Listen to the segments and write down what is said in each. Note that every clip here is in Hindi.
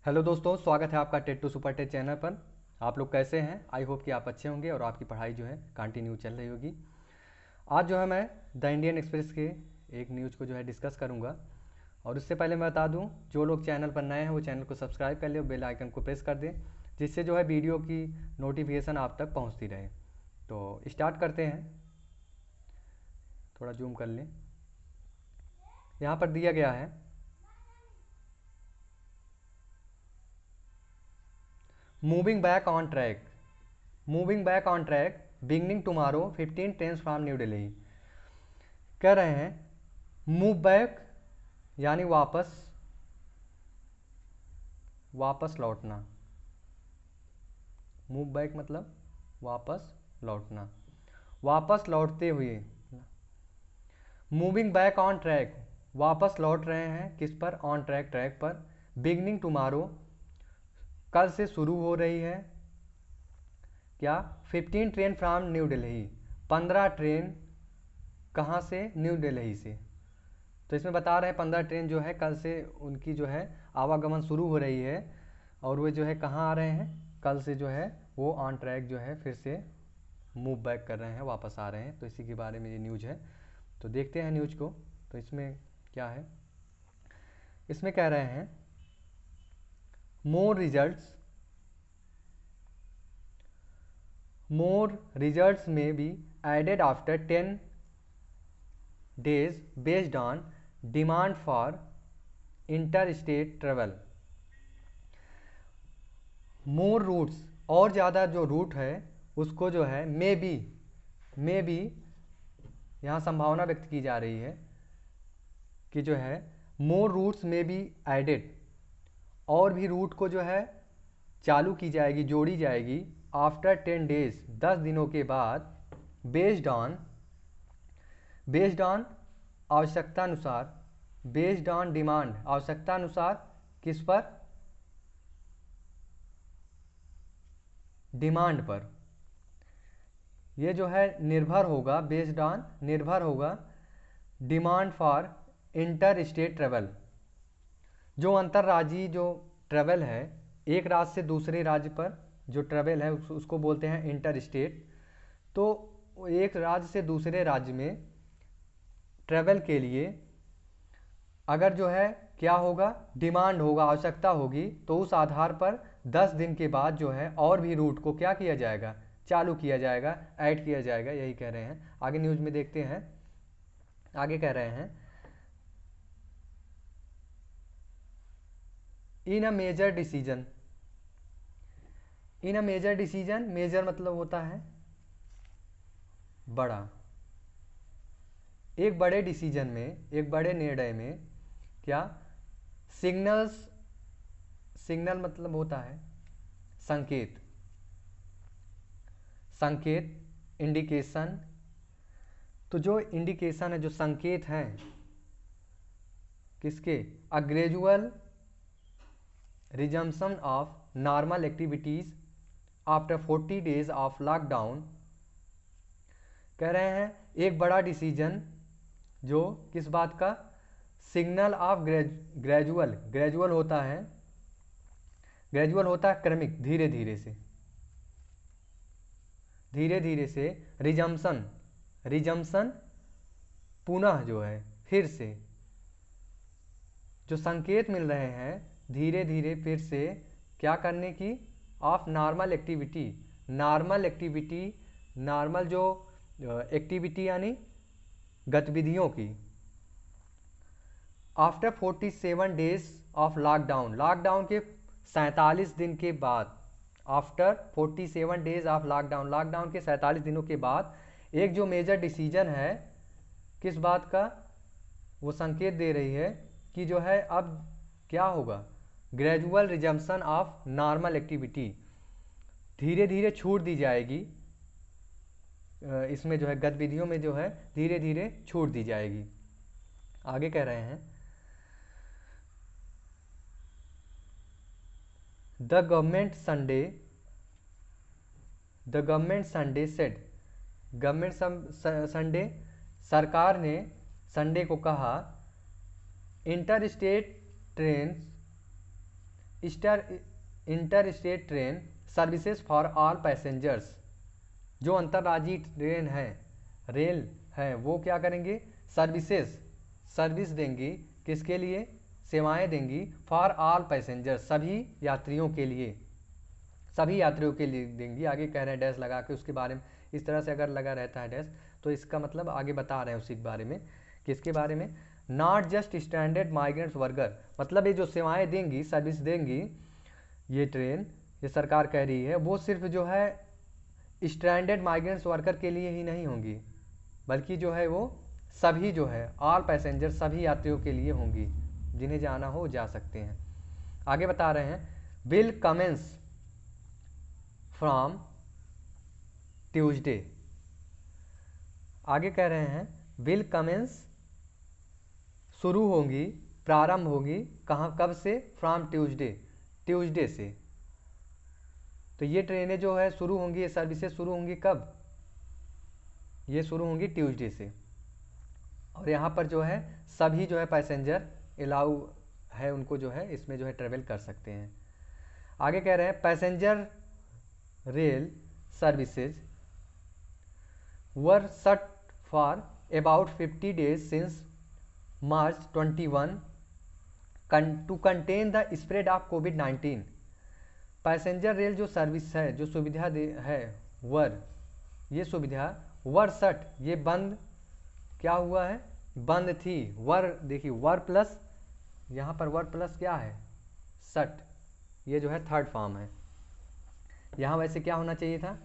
हेलो दोस्तों, स्वागत है आपका TET to super TET channel पर। आप लोग कैसे हैं? आई होप कि आप अच्छे होंगे और आपकी पढ़ाई जो है कंटिन्यू चल रही होगी। आज जो है मैं द इंडियन एक्सप्रेस के एक न्यूज़ को जो है डिस्कस करूंगा। और उससे पहले मैं बता दूं, जो लोग चैनल पर नए हैं वो चैनल को सब्सक्राइब कर ले और बेल आइकन को प्रेस कर दें, जिससे जो है वीडियो की नोटिफिकेशन आप तक पहुँचती रहे। तो स्टार्ट करते हैं। थोड़ा जूम कर लें। यहाँ पर दिया गया है, moving back on track, moving back on track beginning tomorrow 15 trains from new Delhi. कह रहे हैं मूव बैक यानी वापस, वापस लौटना। मूव बैक मतलब वापस लौटना, वापस लौटते हुए। मूविंग बैक ऑन ट्रैक, वापस लौट रहे हैं किस पर? ऑन ट्रैक, ट्रैक पर। बिगनिंग टुमारो, कल से शुरू हो रही है क्या? 15 train from new Delhi, 15 train कहाँ से? न्यू दिल्ली से। तो इसमें बता रहे हैं 15 ट्रेन जो है कल से उनकी जो है आवागमन शुरू हो रही है। और वे जो है कहाँ आ रहे हैं? कल से जो है वो ऑन ट्रैक जो है फिर से मूव बैक कर रहे हैं, वापस आ रहे हैं। तो इसी के बारे में ये न्यूज़ है। तो देखते हैं न्यूज़ को। तो इसमें क्या है? इसमें कह रहे हैं more results may be added after 10 days based on demand for interstate travel। More routes, और ज़्यादा जो रूट है उसको जो है मे बी यहाँ संभावना व्यक्त की जा रही है कि जो है मोर रूट्स में बी एडेड, और भी रूट को जो है चालू की जाएगी, जोड़ी जाएगी। आफ्टर 10 days, 10 दिनों के बाद। बेस्ड ऑन आवश्यकता अनुसार, बेस्ड ऑन डिमांड, आवश्यकता अनुसार किस पर? डिमांड पर। ये जो है निर्भर होगा, बेस्ड ऑन निर्भर होगा demand for inter state travel. जो अंतर्राज्यीय जो ट्रेवल है, एक राज्य से दूसरे राज्य पर जो ट्रेवल है उसको बोलते हैं इंटर स्टेट। तो एक राज्य से दूसरे राज्य में ट्रेवल के लिए अगर जो है क्या होगा? डिमांड होगा, आवश्यकता होगी, तो उस आधार पर 10 दिन के बाद जो है और भी रूट को क्या किया जाएगा? चालू किया जाएगा, ऐड किया जाएगा। यही कह रहे हैं। आगे न्यूज़ में देखते हैं। आगे कह रहे हैं in a major decision, in a major decision, major मतलब होता है बड़ा। एक बड़े डिसीजन में, एक बड़े निर्णय में क्या? सिग्नल्स, सिग्नल मतलब होता है संकेत, संकेत इंडिकेशन। तो जो इंडिकेशन है, जो संकेत हैं किसके? A gradual resumption of normal activities after 40 days of lockdown. कह रहे हैं एक बड़ा डिसीजन जो किस बात का? सिग्नल ऑफ ग्रेजुअल, ग्रेजुअल होता है, ग्रेजुअल होता है क्रमिक, धीरे धीरे से, धीरे धीरे से। रिजम्पशन, रिजम्पशन पुनः जो है फिर से, जो संकेत मिल रहे हैं धीरे धीरे फिर से क्या करने की? Of normal activity, normal activity, normal जो एक्टिविटी यानी गतिविधियों की। After 47 days of lockdown, lockdown के 47 दिन के बाद। After 47 days of lockdown, lockdown के 47 दिनों के बाद एक जो मेजर डिसीजन है किस बात का? वो संकेत दे रही है कि जो है अब क्या होगा? Gradual resumption of normal activity, धीरे धीरे छूट दी जाएगी। इसमें जो है गतिविधियों में जो है धीरे धीरे छूट दी जाएगी। आगे कह रहे हैं the government Sunday said, government Sunday, सरकार ने संडे को कहा, inter state train inter state train services for all passengers. जो अंतर्राज्यीय ट्रेन है, रेल है, वो क्या करेंगे, सर्विस देंगी, किसके लिए, सेवाएं देंगी, फॉर ऑल पैसेंजर्स, सभी यात्रियों के लिए, सभी यात्रियों के लिए देंगी। आगे कह रहे हैं डैश लगा के, उसके बारे में इस तरह से अगर लगा रहता है डैश तो इसका मतलब आगे बता रहे हैं उसी के बारे में, किसके बारे में, not just standard migrants worker, मतलब ये जो सेवाएं देंगी, सर्विस देंगी ये ट्रेन, ये सरकार कह रही है, वो सिर्फ जो है स्टैंडर्ड माइग्रेंट्स वर्कर के लिए ही नहीं होंगी, बल्कि जो है वो सभी जो है ऑल पैसेंजर, सभी यात्रियों के लिए होंगी, जिन्हें जाना हो जा सकते हैं। आगे बता रहे हैं विल कमेंस फ्रॉम ट्यूसडे। आगे कह रहे हैं विल कमेंस, शुरू होंगी, प्रारंभ होगी, कहाँ, कब से, फ्रॉम ट्यूसडे, ट्यूसडे से। तो ये ट्रेनें जो है शुरू होंगी, ये सर्विसेज शुरू होंगी कब, ये शुरू होंगी ट्यूसडे से। और यहाँ पर जो है सभी जो है पैसेंजर अलाउ है, उनको जो है इसमें जो है ट्रेवल कर सकते हैं। आगे कह रहे हैं passenger rail services were shut for about 50 days since March 21 to contain the spread of कोविड-19। पैसेंजर रेल जो सर्विस है, जो सुविधा है, ये सुविधा वर शट, ये बंद, क्या हुआ है, बंद थी, वर देखिए वर प्लस, यहाँ पर वर प्लस क्या है, शट, ये जो है थर्ड फॉर्म है। यहाँ वैसे क्या होना चाहिए था,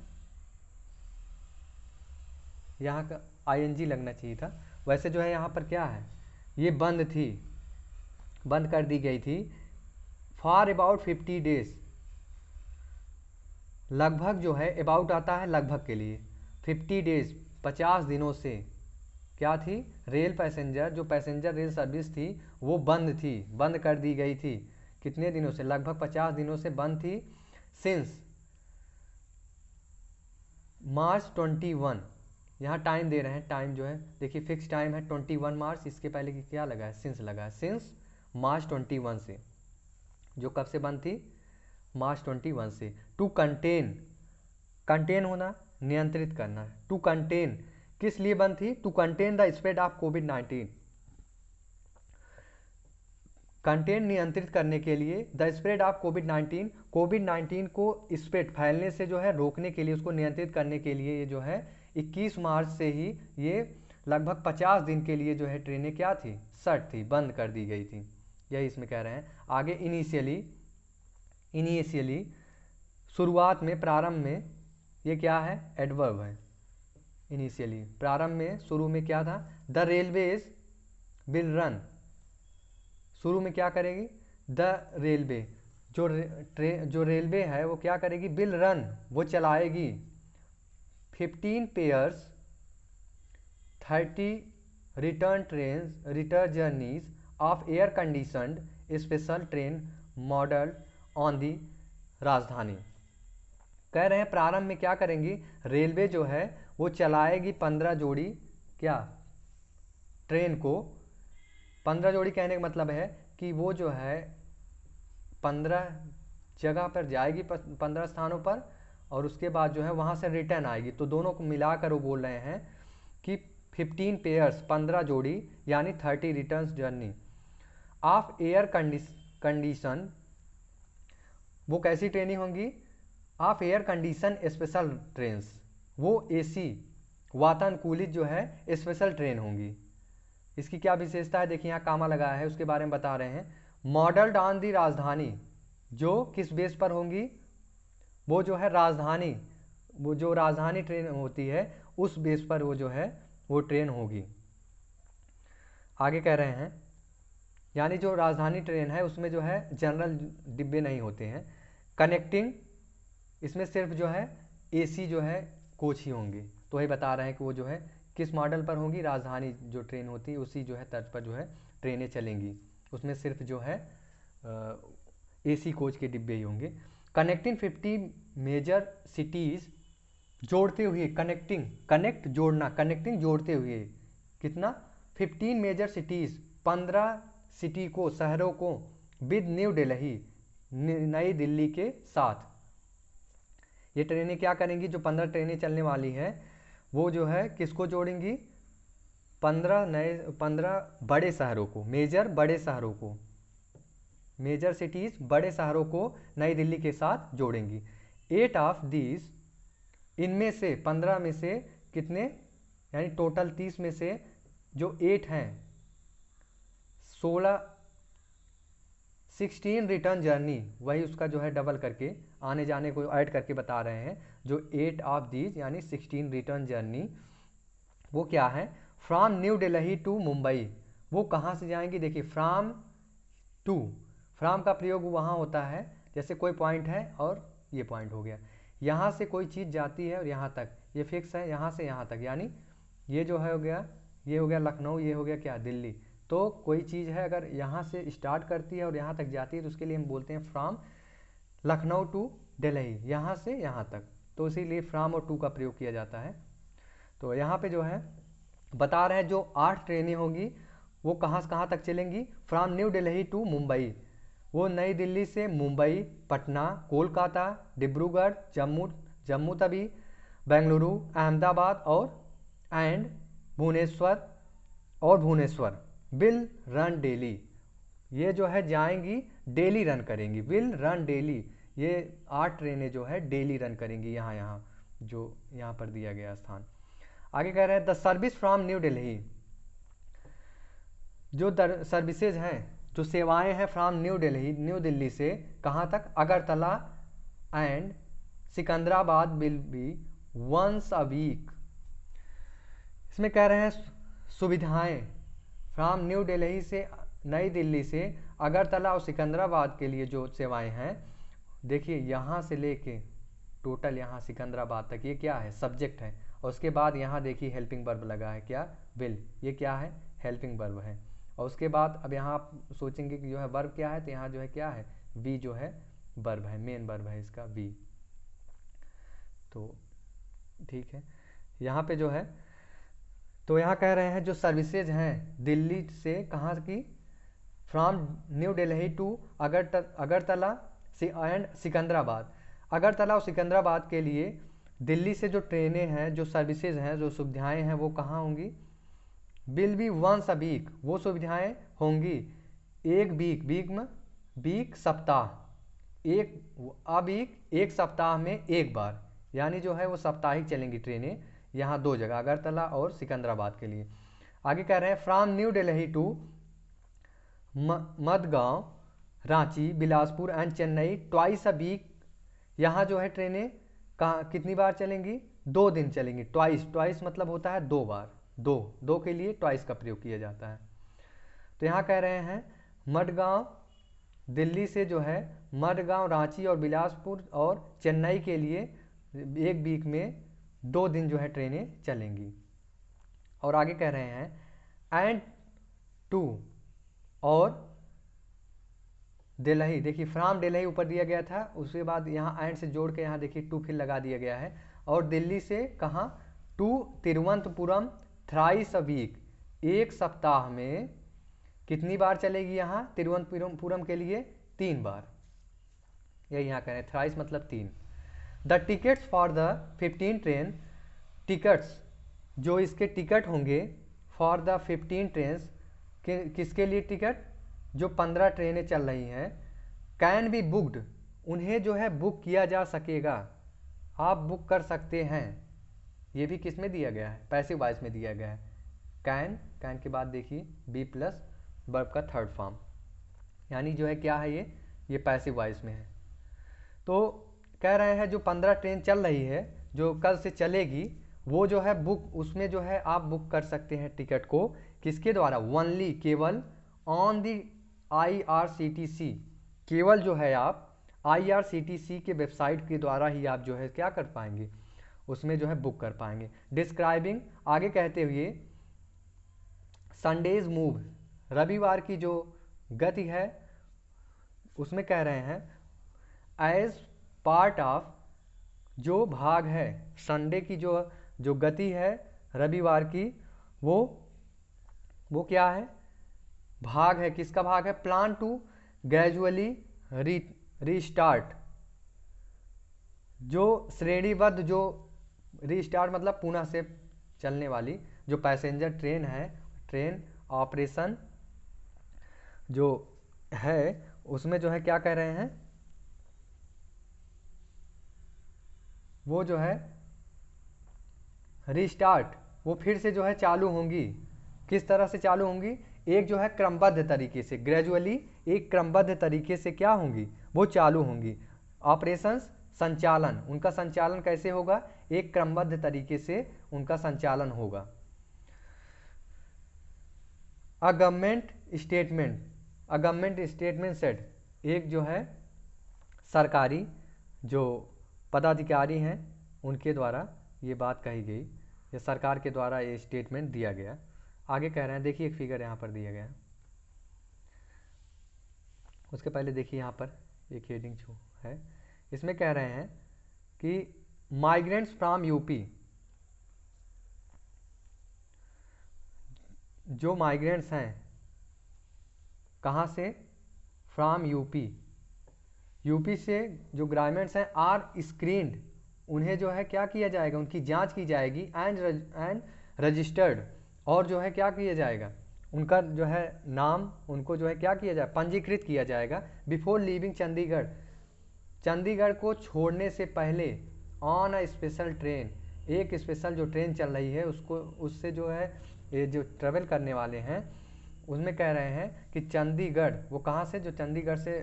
यहाँ का आईएनजी लगना चाहिए था, वैसे जो है यहाँ पर क्या है, ये बंद थी, बंद कर दी गई थी, फॉर अबाउट 50 days, लगभग जो है अबाउट आता है लगभग के लिए, 50 days 50 दिनों से क्या थी, रेल पैसेंजर, जो पैसेंजर रेल सर्विस थी वो बंद थी, बंद कर दी गई थी, कितने दिनों से, लगभग 50 दिनों से बंद थी, सिंस March 21, यहाँ टाइम दे रहे हैं, टाइम जो है देखिए फिक्स टाइम है 21 मार्च, इसके पहले की क्या लगा है, सिंस लगा है, सिंस March 21 से, जो कब से बंद थी, March 21 से। टू कंटेन, कंटेन होना, नियंत्रित करना, टू कंटेन, किस लिए बंद थी, to contain the spread of covid, contain नियंत्रित करने के लिए, द स्प्रेड ऑफ कोविड-19, कोविड-19 को स्प्रेड फैलने से जो है रोकने के लिए, उसको नियंत्रित करने के लिए ये जो है 21 मार्च से ही ये लगभग 50 दिन के लिए जो है ट्रेनें क्या थी, शट थी, बंद कर दी गई थी, यही इसमें कह रहे हैं। आगे इनिशियली शुरुआत में, प्रारंभ में, ये क्या है, एडवर्ब है, इनिशियली प्रारंभ में, शुरू में क्या था, द रेलवेज विल रन, शुरू में क्या करेगी, द रेलवे, जो रेलवे है वो क्या करेगी, विल रन, वो चलाएगी, 15 pairs 30 return journeys of air conditioned special train model on the राजधानी। कह रहे हैं प्रारंभ में क्या करेंगी, रेलवे जो है वो चलाएगी 15 जोड़ी क्या, ट्रेन को, 15 जोड़ी कहने का मतलब है कि वो जो है 15 जगह पर जाएगी, 15 स्थानों पर, और उसके बाद जो है वहाँ से रिटर्न आएगी, तो दोनों को मिलाकर वो बोल रहे हैं कि 15 पेयर्स 15 जोड़ी, यानी 30 return journey of air condition, वो कैसी ट्रेनिंग होंगी, of air condition special trains, वो एसी वातानुकूलित जो है स्पेशल ट्रेन होंगी। इसकी क्या विशेषता है, देखिए यहाँ कामा लगाया है, उसके बारे में बता रहे हैं। मॉडल्ड ऑन दी राजधानी, जो किस बेस पर होंगी, वो जो है राजधानी, वो जो राजधानी ट्रेन होती है उस बेस पर वो जो है वो ट्रेन होगी। आगे कह रहे हैं यानी जो राजधानी ट्रेन है उसमें जो है जनरल डिब्बे नहीं होते हैं, कनेक्टिंग, इसमें सिर्फ जो है एसी जो है कोच ही होंगे, तो वही बता रहे हैं कि वो जो है किस मॉडल पर होंगी, राजधानी जो ट्रेन होती है उसी जो है तर्ज पर जो है ट्रेनें चलेंगी, उसमें सिर्फ जो है एसी कोच के डिब्बे ही होंगे। कनेक्टिंग 50 मेजर सिटीज़, जोड़ते हुए, कनेक्ट जोड़ना, कनेक्टिंग जोड़ते हुए, कितना, 15 मेजर सिटीज़ 15 सिटी को, शहरों को, विद न्यू दिल्ली, नई दिल्ली के साथ। ये ट्रेनें क्या करेंगी, जो 15 ट्रेनें चलने वाली हैं वो जो है किसको जोड़ेंगी, 15 बड़े शहरों को, बड़े शहरों को, मेजर सिटीज बड़े शहरों को नई दिल्ली के साथ जोड़ेंगी। 8 ऑफ दीज, इनमें से 15 में से कितने, यानी टोटल 30 में से जो 8 हैं, 16 रिटर्न जर्नी, वही उसका जो है डबल करके आने जाने को ऐड करके बता रहे हैं। जो 8 ऑफ दीज यानी 16 रिटर्न जर्नी वो क्या है, from new Delhi to Mumbai. वो कहाँ से जाएंगी, देखिए फ्रॉम टू, फ्रॉम का प्रयोग वहाँ होता है जैसे कोई पॉइंट है और ये पॉइंट हो गया, यहाँ से कोई चीज़ जाती है और यहाँ तक, ये फिक्स है, यहाँ से यहाँ तक, यानी ये जो है हो गया, ये हो गया लखनऊ, ये हो गया क्या, दिल्ली। तो कोई चीज़ है अगर यहाँ से स्टार्ट करती है और यहाँ तक जाती है तो उसके लिए हम बोलते हैं फ्रॉम लखनऊ टू दिल्ली, यहाँ से यहाँ तक, तो इसीलिए फ्रॉम और टू का प्रयोग किया जाता है। तो यहाँ पे जो है बता रहे हैं जो 8 ट्रेनें होंगी वो कहाँ से कहाँ तक चलेंगी, from new Delhi to Mumbai, वो नई दिल्ली से मुंबई, पटना, कोलकाता, डिब्रूगढ़, जम्मू तवी, बेंगलुरु, अहमदाबाद और भुवनेश्वर विल रन डेली। ये जो है जाएंगी डेली रन करेंगी, विल रन डेली, ये 8 ट्रेनें जो है डेली रन करेंगी यहाँ जो यहाँ पर दिया गया स्थान। आगे कह रहे हैं the service from new Delhi, जो सर्विसेज हैं, जो सेवाएं हैं फ्रॉम न्यू दिल्ली से कहाँ तक, Agartala and Secunderabad will be once a week. इसमें कह रहे हैं सुविधाएं फ्रॉम न्यू दिल्ली से, नई दिल्ली से अगरतला और सिकंदराबाद के लिए जो सेवाएं हैं, देखिए यहाँ से लेके टोटल यहाँ सिकंदराबाद तक ये क्या है, सब्जेक्ट है, और उसके बाद यहाँ देखिए हेल्पिंग वर्ब लगा है क्या, विल, ये क्या है, हेल्पिंग वर्ब है। और उसके बाद अब यहाँ आप सोचेंगे कि जो है वर्ब क्या है, तो यहाँ जो है क्या है, वी जो है वर्ब है, मेन वर्ब है इसका वी। तो ठीक है, यहाँ पे जो है तो यहाँ कह रहे हैं जो सर्विसेज हैं दिल्ली से कहाँ की, from new Delhi to Agartala and Secunderabad. Agartala और सिकंदराबाद के लिए दिल्ली से जो ट्रेनें हैं, जो सर्विसेज हैं, जो सुविधाएं हैं वो कहाँ होंगी, will be once a week, वो सुविधाएं होंगी एक वीक सप्ताह, एक सप्ताह में एक बार, यानी जो है वो साप्ताहिक चलेंगी ट्रेनें यहाँ 2 जगह, अगरतला और सिकंदराबाद के लिए। आगे कह रहे हैं from new Delhi to Madgaon, Ranchi, Bilaspur and Chennai twice a week, यहाँ जो है ट्रेनें कहाँ कितनी बार चलेंगी, 2 दिन चलेंगी। ट्वाइस मतलब होता है 2 बार, दो के लिए ट्वाइस का प्रयोग किया जाता है। तो यहाँ कह रहे हैं मडगांव, दिल्ली से जो है मडगांव, रांची और बिलासपुर और चेन्नई के लिए एक वीक में 2 दिन जो है ट्रेनें चलेंगी। और आगे कह रहे हैं एंड टू और दिल्ली, देखिए फ्रॉम दिल्ली ऊपर दिया गया था, उसके बाद यहाँ एंड से जोड़ के यहाँ देखिए टू फिर लगा दिया गया है, और दिल्ली से कहाँ, to Thiruvananthapuram thrice a week, एक सप्ताह में कितनी बार चलेगी यहाँ तिरुवनंतपुरम के लिए, 3 बार, यही यहाँ कह रहे हैं, थ्राइस मतलब 3। The tickets for the 15 train, tickets जो इसके टिकट होंगे फॉर द 15 ट्रेन्स, किसके लिए टिकट, जो 15 ट्रेनें चल रही हैं, कैन बी बुक्ड, उन्हें जो है बुक किया जा सकेगा, आप बुक कर सकते हैं। ये भी किस में दिया गया है, पैसिव वॉइस में दिया गया है। कैन के बाद देखिए बी प्लस वर्ब का थर्ड फॉर्म, यानी जो है क्या है, ये पैसिव वॉइस में है। तो कह रहे हैं जो 15 ट्रेन चल रही है, जो कल से चलेगी, वो जो है बुक, उसमें जो है आप बुक कर सकते हैं टिकट को, किसके द्वारा, ओनली, केवल, ऑन दी IRCTC, केवल जो है आप IRCTC के वेबसाइट के द्वारा ही आप जो है क्या कर पाएंगे, उसमें जो है बुक कर पाएंगे। डिस्क्राइबिंग, आगे कहते हुए संडेज मूव, रविवार की जो गति है उसमें कह रहे हैं एज पार्ट ऑफ, जो भाग है संडे की, जो गति है रविवार की, वो क्या है, भाग है, किसका भाग है, प्लान टू ग्रेजुअली रीस्टार्ट, जो श्रेणीबद्ध, जो रीस्टार्ट मतलब पुनः से चलने वाली जो पैसेंजर ट्रेन है, ट्रेन ऑपरेशन जो है उसमें जो है क्या कह रहे हैं, वो जो है रीस्टार्ट, वो फिर से जो है चालू होंगी। किस तरह से चालू होंगी? एक जो है क्रमबद्ध तरीके से, ग्रेजुअली एक क्रमबद्ध तरीके से क्या होंगी, वो चालू होंगी। ऑपरेशंस संचालन, उनका संचालन कैसे होगा? एक क्रमबद्ध तरीके से उनका संचालन होगा। A government statement, a government statement set, एक जो है सरकारी जो पदाधिकारी हैं उनके द्वारा ये बात कही गई, या सरकार के द्वारा ये स्टेटमेंट दिया गया। आगे कह रहे हैं, देखिए एक फिगर यहाँ पर दिया गया है, उसके पहले देखिए यहाँ पर एक हेडिंग जो है इसमें कह रहे हैं कि माइग्रेंट्स फ्रॉम यूपी, जो माइग्रेंट्स हैं कहाँ से? फ्रॉम यूपी, यूपी से जो ग्रामीण्स हैं आर स्क्रीन्ड, उन्हें जो है क्या किया जाएगा, उनकी जांच की जाएगी, एंड रजिस्टर्ड, और जो है क्या किया जाएगा, उनका जो है नाम, उनको जो है क्या किया जाए, पंजीकृत किया जाएगा। बिफोर लीविंग चंडीगढ़, चंडीगढ़ को छोड़ने से पहले, ऑन अ स्पेशल ट्रेन, एक स्पेशल जो ट्रेन चल रही है उसको, उससे जो है ये जो ट्रेवल करने वाले हैं उसमें कह रहे हैं कि चंडीगढ़, वो कहाँ से, जो चंडीगढ़ से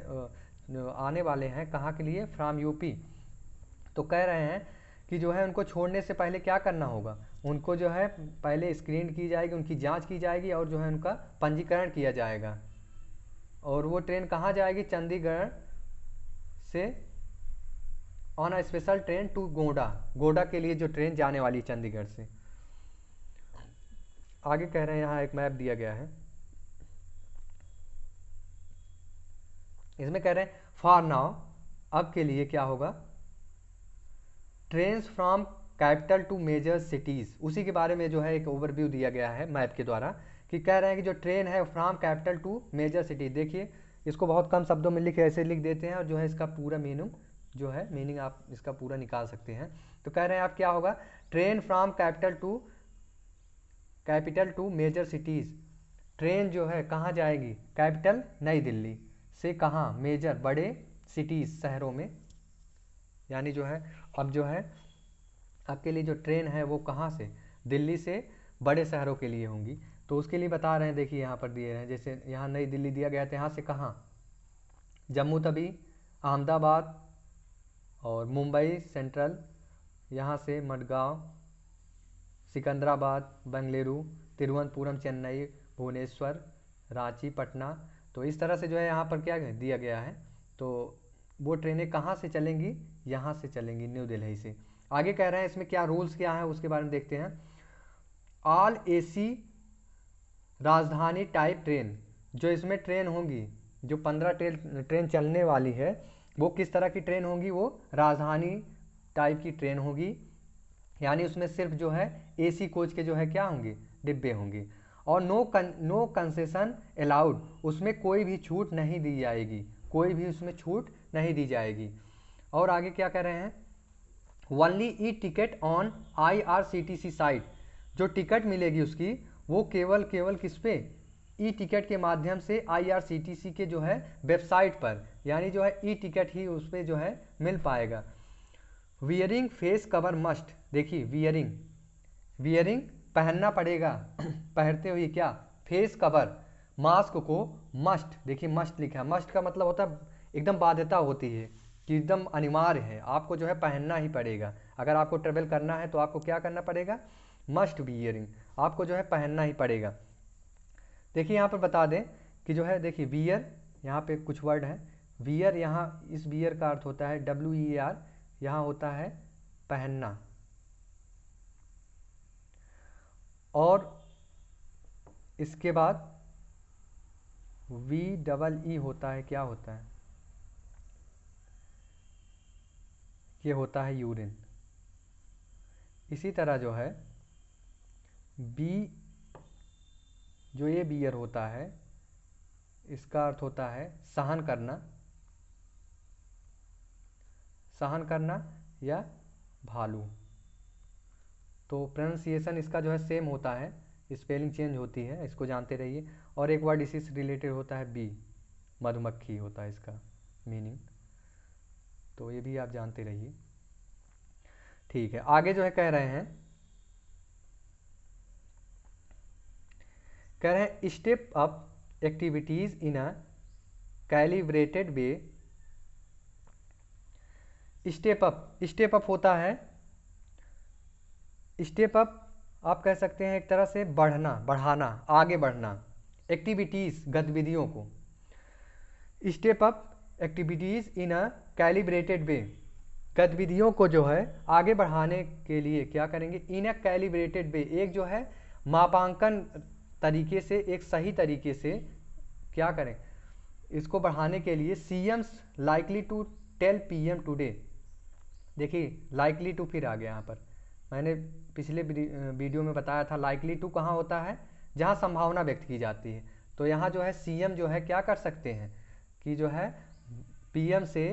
आने वाले हैं, कहाँ के लिए? From UP. तो कह रहे हैं कि जो है उनको छोड़ने से पहले क्या करना होगा, उनको जो है पहले स्क्रीन की जाएगी, उनकी जांच की जाएगी और जो है उनका पंजीकरण किया जाएगा। और वो ट्रेन कहाँ जाएगी? चंडीगढ़ से on a special train to Gonda, Gonda के लिए जो ट्रेन जाने वाली है चंडीगढ़ से। आगे कह रहे हैं, यहाँ एक मैप दिया गया है, इसमें कह रहे हैं फॉर नाउ, अब के लिए क्या होगा, trains from capital to major cities, उसी के बारे में जो है एक ओवरव्यू दिया गया है मैप के द्वारा, कि कह रहे हैं कि जो ट्रेन है from capital to major city, देखिए इसको बहुत कम शब्दों में लिखे ऐसे लिख देते हैं और जो है इसका पूरा मीनिंग जो है, मीनिंग आप इसका पूरा निकाल सकते हैं। तो कह रहे हैं आप क्या होगा, train from capital to major cities, train जो है कहाँ जाएगी? कैपिटल नई दिल्ली से कहाँ? मेजर बड़े सिटीज़ शहरों में, यानी जो है अब जो है आपके लिए जो ट्रेन है वो कहाँ से? दिल्ली से बड़े शहरों के लिए होंगी। तो उसके लिए बता रहे हैं, देखिए यहाँ पर दिए हैं, जैसे यहाँ नई दिल्ली दिया गया था, यहाँ से कहाँ? जम्मू तवी, अहमदाबाद और मुंबई सेंट्रल, यहाँ से मडगांव, सिकंदराबाद, बेंगलुरु, तिरुवनंतपुरम, चेन्नई, भुवनेश्वर, रांची, पटना। तो इस तरह से जो है यहाँ पर क्या दिया गया है। तो वो ट्रेनें कहाँ से चलेंगी? यहाँ से चलेंगी, न्यू दिल्ली से। आगे कह रहे हैं इसमें क्या रूल्स क्या है उसके बारे में देखते हैं। ऑल एसी राजधानी टाइप ट्रेन, जो इसमें ट्रेन होंगी, जो 15 ट्रेन चलने वाली है, वो किस तरह की ट्रेन होंगी? वो राजधानी टाइप की ट्रेन होगी, यानी उसमें सिर्फ जो है एसी कोच के जो है क्या होंगे? डिब्बे होंगे। और नो कंसेशन अलाउड, उसमें कोई भी छूट नहीं दी जाएगी, कोई भी उसमें छूट नहीं दी जाएगी। और आगे क्या कह रहे हैं, only e ticket on IRCTC site, जो टिकट मिलेगी उसकी वो केवल किस पे? ई टिकट के माध्यम से IRCTC के जो है वेबसाइट पर, यानी जो है ई टिकट ही उस पर जो है मिल पाएगा। वियरिंग फेस कवर मस्ट, देखिए वियरिंग पहनना पड़ेगा पहनते हुए क्या? फेस कवर, मास्क को मस्ट, देखिए मस्ट लिखा है, मस्ट का मतलब होता है एकदम बाध्यता होती है कि एकदम अनिवार्य है, आपको जो है पहनना ही पड़ेगा। अगर आपको ट्रेवल करना है तो आपको क्या करना पड़ेगा? मस्ट वियरिंग, आपको जो है पहनना ही पड़ेगा। देखिए यहाँ पर बता दें कि जो है, देखिए वियर, यहाँ पे कुछ वर्ड है, वियर, यहाँ इस वियर का अर्थ होता है WEAR, यहाँ होता है पहनना, और इसके बाद VEE होता है, क्या होता है? ये होता है यूरिन। इसी तरह जो है बी, जो ये बियर होता है, इसका अर्थ होता है सहन करना, सहन करना या भालू। तो प्रोनाउंसिएशन इसका जो है सेम होता है, स्पेलिंग चेंज होती है, इसको जानते रहिए। और एक वर्ड इसी से रिलेटेड होता है बी, मधुमक्खी होता है इसका मीनिंग, तो ये भी आप जानते रहिए। ठीक है, आगे जो है कह रहे हैं step up activities in a calibrated way. Step up होता है, स्टेप अप आप कह सकते हैं एक तरह से बढ़ना, बढ़ाना, आगे बढ़ना। एक्टिविटीज गतिविधियों को, step up activities in a calibrated way, गतिविधियों को जो है आगे बढ़ाने के लिए क्या करेंगे, इन अ कैलिब्रेटेड वे, एक जो है मापांकन तरीके से, एक सही तरीके से क्या करें, इसको बढ़ाने के लिए CMs likely to tell PM today. देखिए लाइकली टू फिर आ गया यहाँ पर, मैंने पिछले वीडियो में बताया था लाइकली टू कहाँ होता है, जहाँ संभावना व्यक्त की जाती है। तो यहाँ जो है सीएम जो है क्या कर सकते हैं कि जो है पीएम से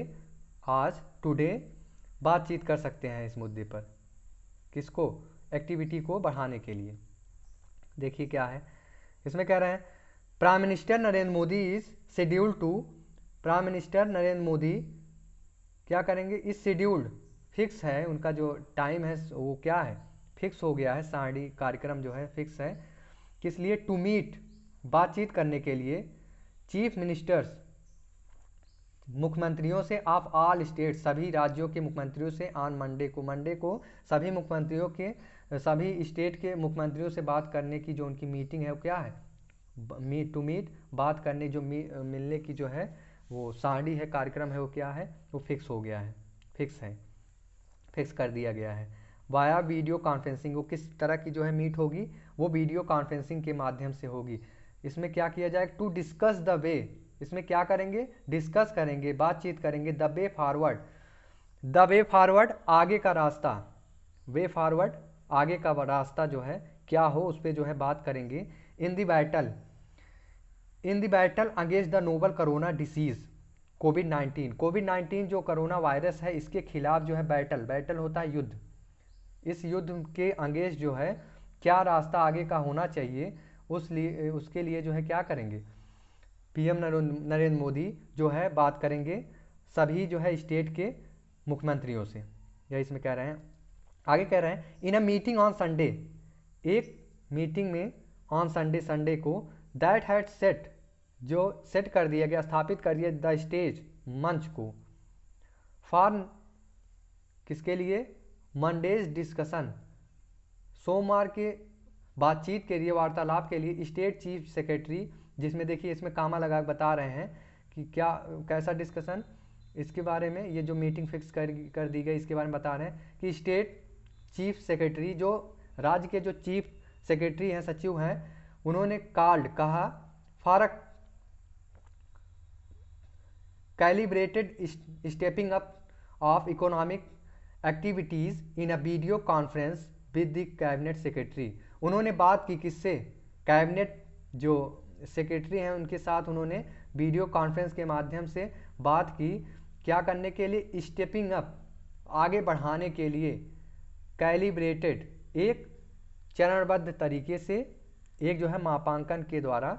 आज टुडे बातचीत कर सकते हैं इस मुद्दे पर, किसको, एक्टिविटी को बढ़ाने के लिए। देखिए क्या है इसमें कह रहे हैं, prime minister Narendra Modi is schedule to, prime minister Narendra Modi क्या करेंगे, इस शेड्यूल्ड, फिक्स है उनका जो टाइम है वो क्या है, फिक्स हो गया है, साड़ी कार्यक्रम जो है फिक्स है, किस लिए, टू मीट, बातचीत करने के लिए, चीफ मिनिस्टर्स, मुख्यमंत्रियों से, ऑफ ऑल स्टेट, सभी राज्यों के मुख्यमंत्रियों से, ऑन मंडे को सभी मुख्यमंत्रियों के, सभी स्टेट के मुख्यमंत्रियों से बात करने की जो उनकी मीटिंग है वो क्या है, टू मीट, बात करने, जो मिलने की जो है वो साड़ी है, कार्यक्रम है, वो क्या है, वो फिक्स हो गया है, फिक्स कर दिया गया है। वाया वीडियो कॉन्फ्रेंसिंग, वो किस तरह की जो है मीट होगी, वो वीडियो कॉन्फ्रेंसिंग के माध्यम से होगी। इसमें क्या किया जाए, टू डिस्कस द वे, इसमें क्या करेंगे, डिस्कस करेंगे, बातचीत करेंगे, the way forward, the way forward, आगे का रास्ता, वे फॉरवर्ड, आगे का रास्ता जो है क्या हो, उस पर जो है बात करेंगे। In the battle against the novel corona disease कोविड-19 जो कोरोना वायरस है इसके खिलाफ जो है बैटल होता है युद्ध, इस युद्ध के अगेंस्ट जो है क्या रास्ता आगे का होना चाहिए, उसके लिए जो है क्या करेंगे, पीएम नरेंद्र मोदी जो है बात करेंगे सभी जो है स्टेट के मुख्यमंत्रियों से, यह इसमें कह रहे हैं। आगे कह रहे हैं in a meeting on Sunday, एक मीटिंग में ऑन संडे को, दैट हैड सेट, जो सेट कर दिया गया, स्थापित कर दिया, द स्टेज, मंच को, फॉर किसके लिए, मंडेज डिस्कशन, सोमवार के बातचीत के लिए, वार्तालाप के लिए, स्टेट चीफ सेक्रेटरी, जिसमें देखिए इसमें कामा लगा बता रहे हैं कि क्या कैसा डिस्कशन, इसके बारे में, ये जो मीटिंग फिक्स कर दी गई इसके बारे में बता रहे हैं कि स्टेट चीफ सेक्रेटरी, जो राज्य के जो चीफ सेक्रेटरी हैं, सचिव हैं, उन्होंने कॉल्ड, कहा, for a calibrated stepping up of economic activities in a video conference with the cabinet secretary. उन्होंने बात की किससे, कैबिनेट जो सेक्रेटरी हैं उनके साथ उन्होंने वीडियो कॉन्फ्रेंस के माध्यम से बात की, क्या करने के लिए, स्टेपिंग अप, आगे बढ़ाने के लिए, कैलिब्रेटेड, एक चरणबद्ध तरीके से, एक जो है मापांकन के द्वारा,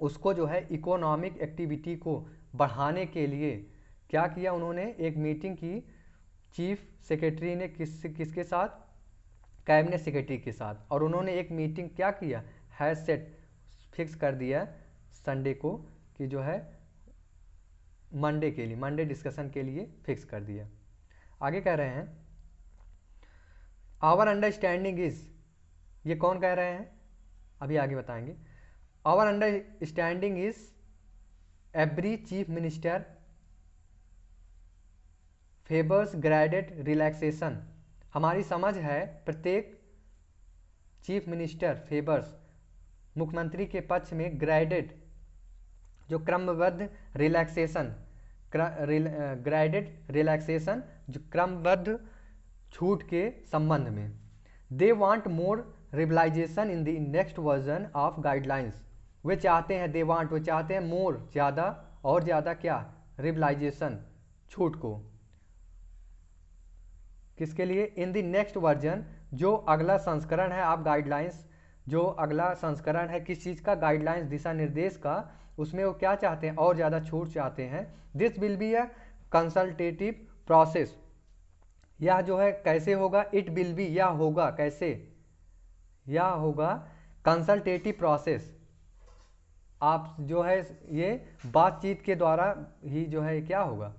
उसको जो है इकोनॉमिक एक्टिविटी को बढ़ाने के लिए क्या किया, उन्होंने एक मीटिंग की, चीफ सेक्रेटरी ने किसके साथ, कैबिनेट सेक्रेटरी के साथ, और उन्होंने एक मीटिंग क्या किया, हैज सेट, फिक्स कर दिया संडे को, कि जो है मंडे के लिए, मंडे डिस्कशन के लिए फिक्स कर दिया। आगे कह रहे हैं आवर अंडरस्टैंडिंग इज, ये कौन कह रहे हैं अभी आगे बताएंगे। Our understanding is every chief minister favours graded relaxation, हमारी समझ है प्रत्येक चीफ मिनिस्टर फेवर्स, मुख्यमंत्री के पक्ष में, ग्रेडेड, जो क्रमबद्ध रिलैक्सेशन, ग्रेडेड रिलैक्सेशन, जो क्रमबद्ध छूट के संबंध में। They want more liberalisation in the next version of guidelines, वे चाहते हैं, दे वांट, वे चाहते हैं, मोर, ज़्यादा, और ज़्यादा क्या, रिबलाइजेशन, छूट को, किसके लिए? इन द नेक्स्ट वर्जन, जो अगला संस्करण है, आप गाइडलाइंस, जो अगला संस्करण है किस चीज़ का? गाइडलाइंस, दिशा निर्देश का, उसमें वो क्या चाहते हैं? और ज़्यादा छूट चाहते हैं। This will be a consultative process, यह जो है कैसे होगा? इट विल बी, यह होगा कैसे? यह होगा कंसल्टेटिव प्रोसेस। आप जो है ये बातचीत के द्वारा ही जो है क्या होगा,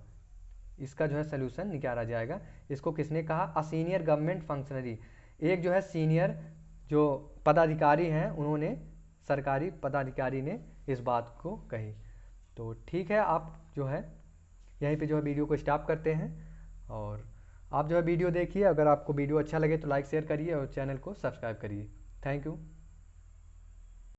इसका जो है सोल्यूशन निकाला जाएगा। इसको किसने कहा? अ सीनियर गवर्नमेंट फंक्शनरी, एक जो है सीनियर जो पदाधिकारी हैं, उन्होंने, सरकारी पदाधिकारी ने इस बात को कही। तो ठीक है, आप जो है यहीं पे जो है वीडियो को स्टॉप करते हैं, और आप जो है वीडियो देखिए। अगर आपको वीडियो अच्छा लगे तो लाइक शेयर करिए और चैनल को सब्सक्राइब करिए। Thank you.